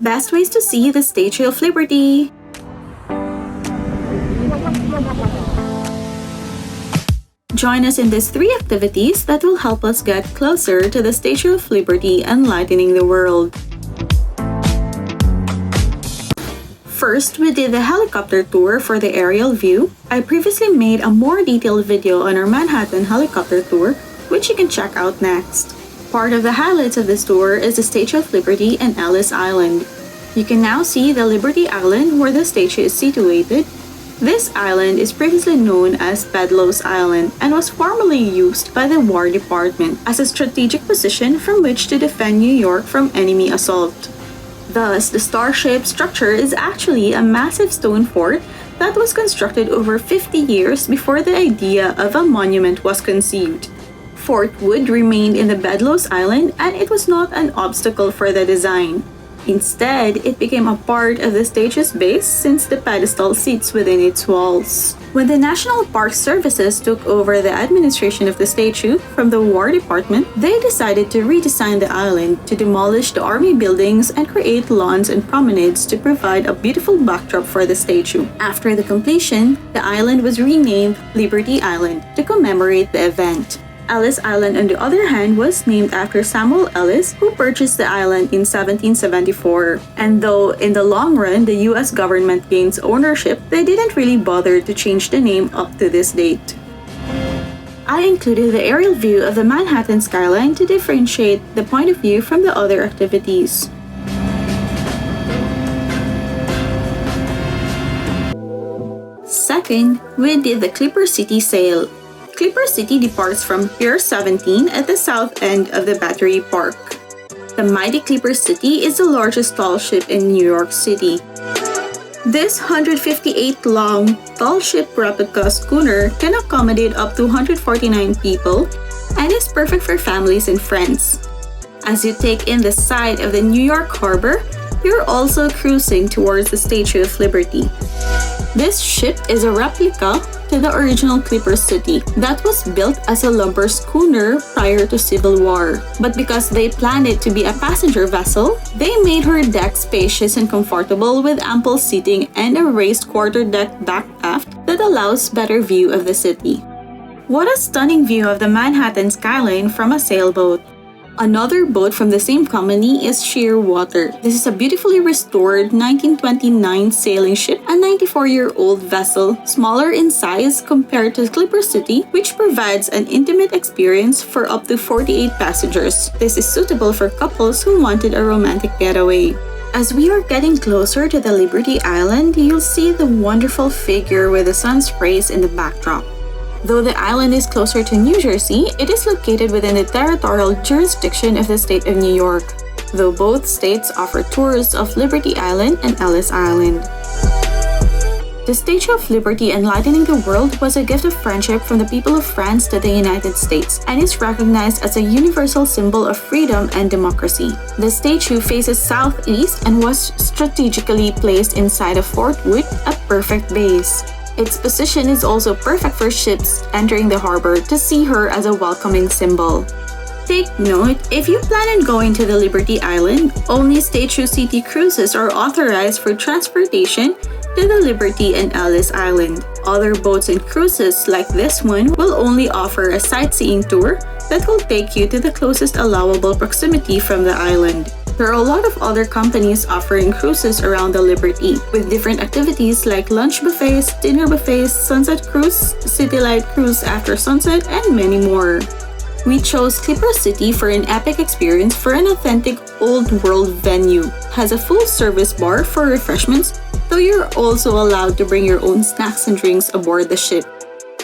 Best ways to see the Statue of Liberty. Join us in these 3 activities that will help us get closer to the Statue of Liberty, enlightening the world. First, we did the helicopter tour for the aerial view. I previously made a more detailed video on our Manhattan helicopter tour, which you can check out next. Part of the highlights of this tour is the Statue of Liberty and Ellis Island. You can now see the Liberty Island where the statue is situated. This island is previously known as Pedestal Island and was formerly used by the War Department as a strategic position from which to defend New York from enemy assault. Thus, the Starship structure is actually a massive stone fort that was constructed over 50 years before the idea of a monument was conceived. Fort Wood remained in the Bedloes Island and it was not an obstacle for the design. Instead, it became a part of the statue's base since the pedestal sits within its walls. When the National Park Services took over the administration of the statue from the War Department, they decided to redesign the island to demolish the army buildings and create lawns and promenades to provide a beautiful backdrop for the statue. After the completion, the island was renamed Liberty Island to commemorate the event. Ellis Island, on the other hand, was named after Samuel Ellis, who purchased the island in 1774. And though in the long run the US government gains ownership, they didn't really bother to change the name up to this date. I included the aerial view of the Manhattan skyline to differentiate the point of view from the other activities. Second, we did the Clipper City sail. Clipper City departs from Pier 17 at the south end of the Battery Park. The mighty Clipper City is the largest tall ship in New York City. This 158-long tall ship replica schooner can accommodate up to 149 people and is perfect for families and friends. As you take in the sight of the New York harbor, you're also cruising towards the Statue of Liberty. This ship is a replica to the original Clipper City that was built as a lumber schooner prior to Civil War. But because they planned it to be a passenger vessel, they made her deck spacious and comfortable with ample seating and a raised quarterdeck back aft that allows better view of the city. What a stunning view of the Manhattan skyline from a sailboat! Another boat from the same company is Shearwater. This is a beautifully restored 1929 sailing ship, a 94-year-old vessel, smaller in size compared to Clipper City, which provides an intimate experience for up to 48 passengers. This is suitable for couples who wanted a romantic getaway. As we are getting closer to the Liberty Island, you'll see the wonderful figure with the sun's rays in the backdrop. Though the island is closer to New Jersey, it is located within the territorial jurisdiction of the state of New York, though both states offer tours of Liberty Island and Ellis Island. The Statue of Liberty enlightening the world was a gift of friendship from the people of France to the United States and is recognized as a universal symbol of freedom and democracy. The statue faces southeast and was strategically placed inside of Fort Wood, a perfect base. Its position is also perfect for ships entering the harbor to see her as a welcoming symbol. Take note, if you plan on going to the Liberty Island, only Statue City cruises are authorized for transportation to the Liberty and Ellis Island. Other boats and cruises like this one will only offer a sightseeing tour that will take you to the closest allowable proximity from the island. There are a lot of other companies offering cruises around the Liberty, with different activities like lunch buffets, dinner buffets, sunset cruise, city light cruise after sunset, and many more. We chose Clipper City for an epic experience for an authentic old-world venue. It has a full-service bar for refreshments, though you're also allowed to bring your own snacks and drinks aboard the ship.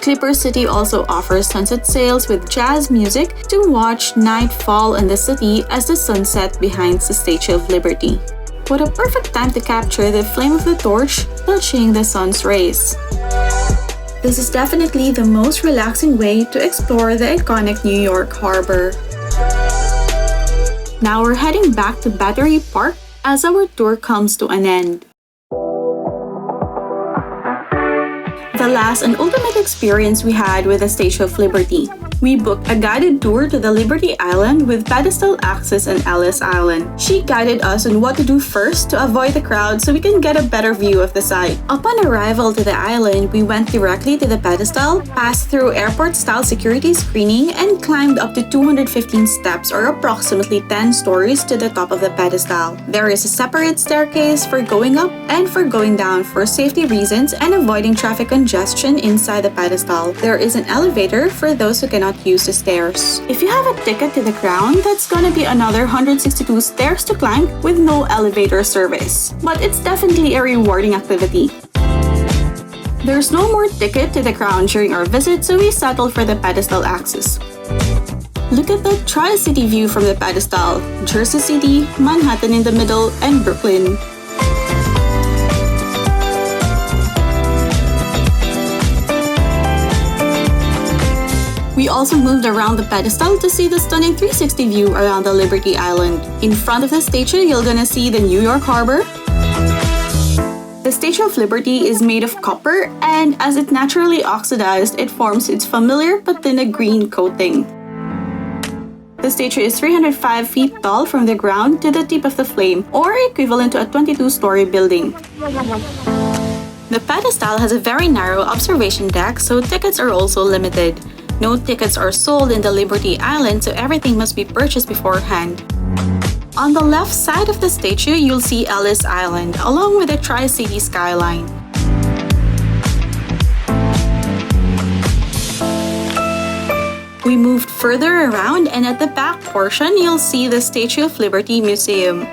Clipper City also offers sunset sails with jazz music to watch night fall in the city as the sun sets behind the Statue of Liberty. What a perfect time to capture the flame of the torch touching the sun's rays. This is definitely the most relaxing way to explore the iconic New York harbor. Now we're heading back to Battery Park as our tour comes to an end. The last and ultimate experience we had with the Statue of Liberty. We booked a guided tour to the Liberty Island with Pedestal access and Ellis Island. She guided us on what to do first to avoid the crowd so we can get a better view of the site. Upon arrival to the island, we went directly to the Pedestal, passed through airport-style security screening, and climbed up to 215 steps or approximately 10 stories to the top of the Pedestal. There is a separate staircase for going up and for going down for safety reasons and avoiding traffic congestion inside the Pedestal. There is an elevator for those who cannot use the stairs. If you have a ticket to the ground, that's gonna be another 162 stairs to climb with no elevator service. But it's definitely a rewarding activity. There's no more ticket to the crown during our visit, so we settled for the Pedestal access. Look at the Tri-City view from the Pedestal: Jersey City, Manhattan in the middle, and Brooklyn. We also moved around the Pedestal to see the stunning 360 view around the Liberty Island. In front of the statue, you're gonna see the New York Harbor. The Statue of Liberty is made of copper, and as it naturally oxidized, it forms its familiar patina green coating. The statue is 305 feet tall from the ground to the tip of the flame, or equivalent to a 22-story building. The Pedestal has a very narrow observation deck, so tickets are also limited. No tickets are sold in the Liberty Island, so everything must be purchased beforehand. On the left side of the statue, you'll see Ellis Island, along with the Tri-City skyline. We moved further around, and at the back portion, you'll see the Statue of Liberty Museum.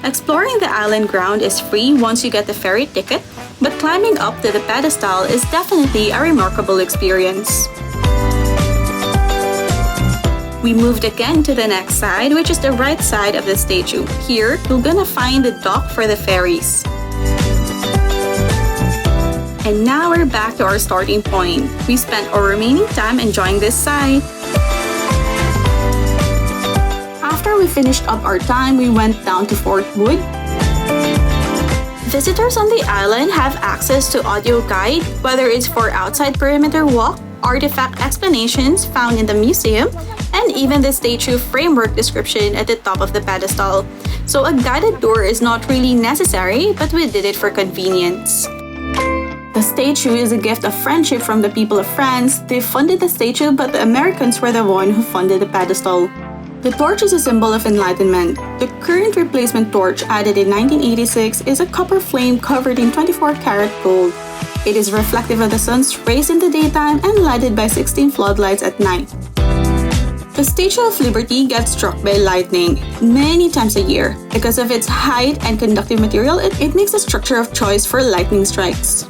Exploring the island ground is free once you get the ferry ticket, but climbing up to the Pedestal is definitely a remarkable experience. We moved again to the next side, which is the right side of the statue. Here, you're gonna find the dock for the ferries. And now we're back to our starting point. We spent our remaining time enjoying this site. After we finished up our time, we went down to Fort Wood. Visitors on the island have access to audio guide, whether it's for outside perimeter walk, artifact explanations found in the museum, and even the statue framework description at the top of the pedestal. So a guided tour is not really necessary, but we did it for convenience. The statue is a gift of friendship from the people of France. They funded the statue, but the Americans were the one who funded the pedestal. The torch is a symbol of enlightenment. The current replacement torch, added in 1986, is a copper flame covered in 24-karat gold. It is reflective of the sun's rays in the daytime and lighted by 16 floodlights at night. The Statue of Liberty gets struck by lightning many times a year. Because of its height and conductive material, it makes a structure of choice for lightning strikes.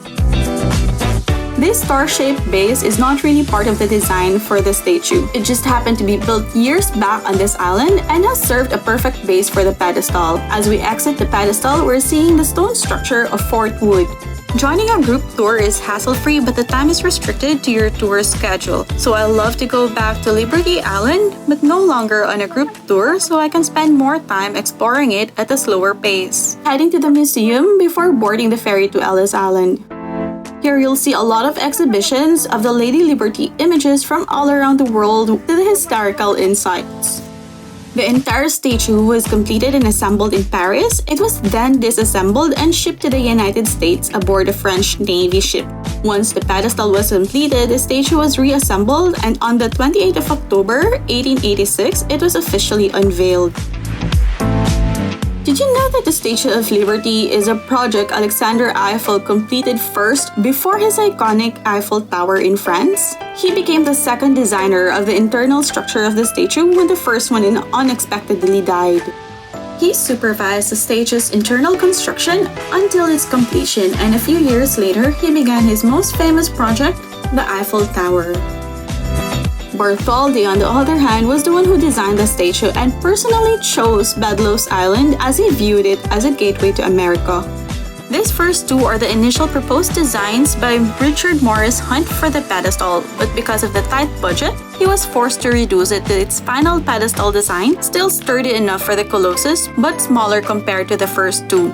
This star-shaped base is not really part of the design for the statue. It just happened to be built years back on this island and has served a perfect base for the pedestal. As we exit the pedestal, we're seeing the stone structure of Fort Wood. Joining a group tour is hassle-free, but the time is restricted to your tour schedule. So I love to go back to Liberty Island, but no longer on a group tour, so I can spend more time exploring it at a slower pace. Heading to the museum before boarding the ferry to Ellis Island. Here you'll see a lot of exhibitions of the Lady Liberty images from all around the world to the historical insights. The entire statue was completed and assembled in Paris. It was then disassembled and shipped to the United States aboard a French Navy ship. Once the pedestal was completed, the statue was reassembled, and on the 28th of October, 1886, it was officially unveiled. Did you know that the Statue of Liberty is a project Alexander Eiffel completed first before his iconic Eiffel Tower in France? He became the second designer of the internal structure of the statue when the first one unexpectedly died. He supervised the statue's internal construction until its completion, and a few years later, he began his most famous project, the Eiffel Tower. Bartholdi, on the other hand, was the one who designed the statue and personally chose Bedloes Island as he viewed it as a gateway to America. These first two are the initial proposed designs by Richard Morris Hunt for the pedestal, but because of the tight budget, he was forced to reduce it to its final pedestal design, still sturdy enough for the colossus, but smaller compared to the first two.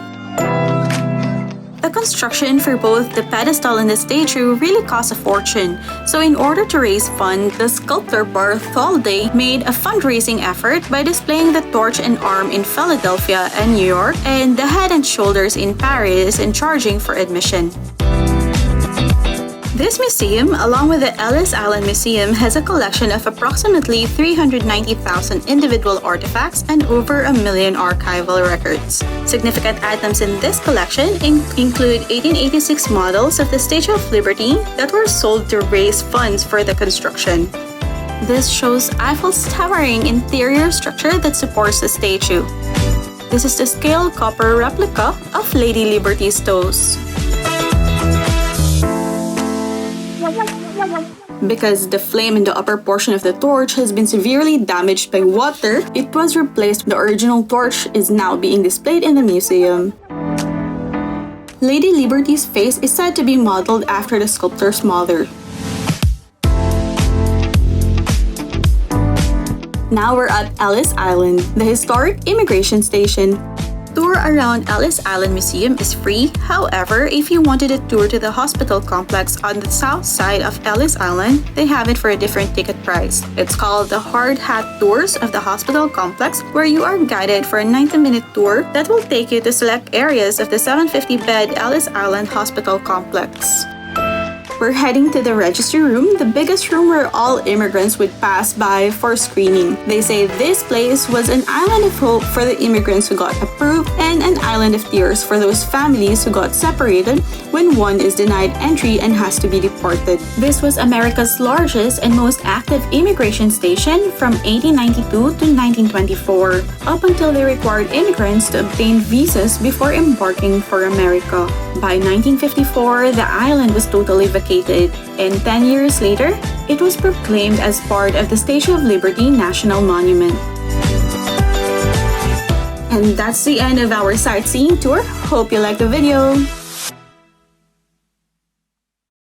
The construction for both the pedestal and the statue really cost a fortune. So in order to raise funds, the sculptor Bartholdi made a fundraising effort by displaying the torch and arm in Philadelphia and New York and the head and shoulders in Paris and charging for admission. This museum, along with the Ellis Island Museum, has a collection of approximately 390,000 individual artifacts and over 1 million archival records. Significant items in this collection include 1886 models of the Statue of Liberty that were sold to raise funds for the construction. This shows Eiffel's towering interior structure that supports the statue. This is the scale copper replica of Lady Liberty's toes. Because the flame in the upper portion of the torch has been severely damaged by water, it was replaced. The original torch is now being displayed in the museum. Lady Liberty's face is said to be modeled after the sculptor's mother. Now we're at Ellis Island, the historic immigration station. Tour around Ellis Island Museum is free. However, if you wanted a tour to the hospital complex on the south side of Ellis Island, they have it for a different ticket price. It's called the Hard Hat Tours of the Hospital Complex, where you are guided for a 90-minute tour that will take you to select areas of the 750-bed Ellis Island Hospital Complex. We're heading to the registry room, the biggest room where all immigrants would pass by for screening. They say this place was an island of hope for the immigrants who got approved and an island of tears for those families who got separated when one is denied entry and has to be deported. This was America's largest and most active immigration station from 1892 to 1924, up until they required immigrants to obtain visas before embarking for America. By 1954, the island was totally vacated, and 10 years later, it was proclaimed as part of the Statue of Liberty National Monument. And that's the end of our sightseeing tour. Hope you liked the video!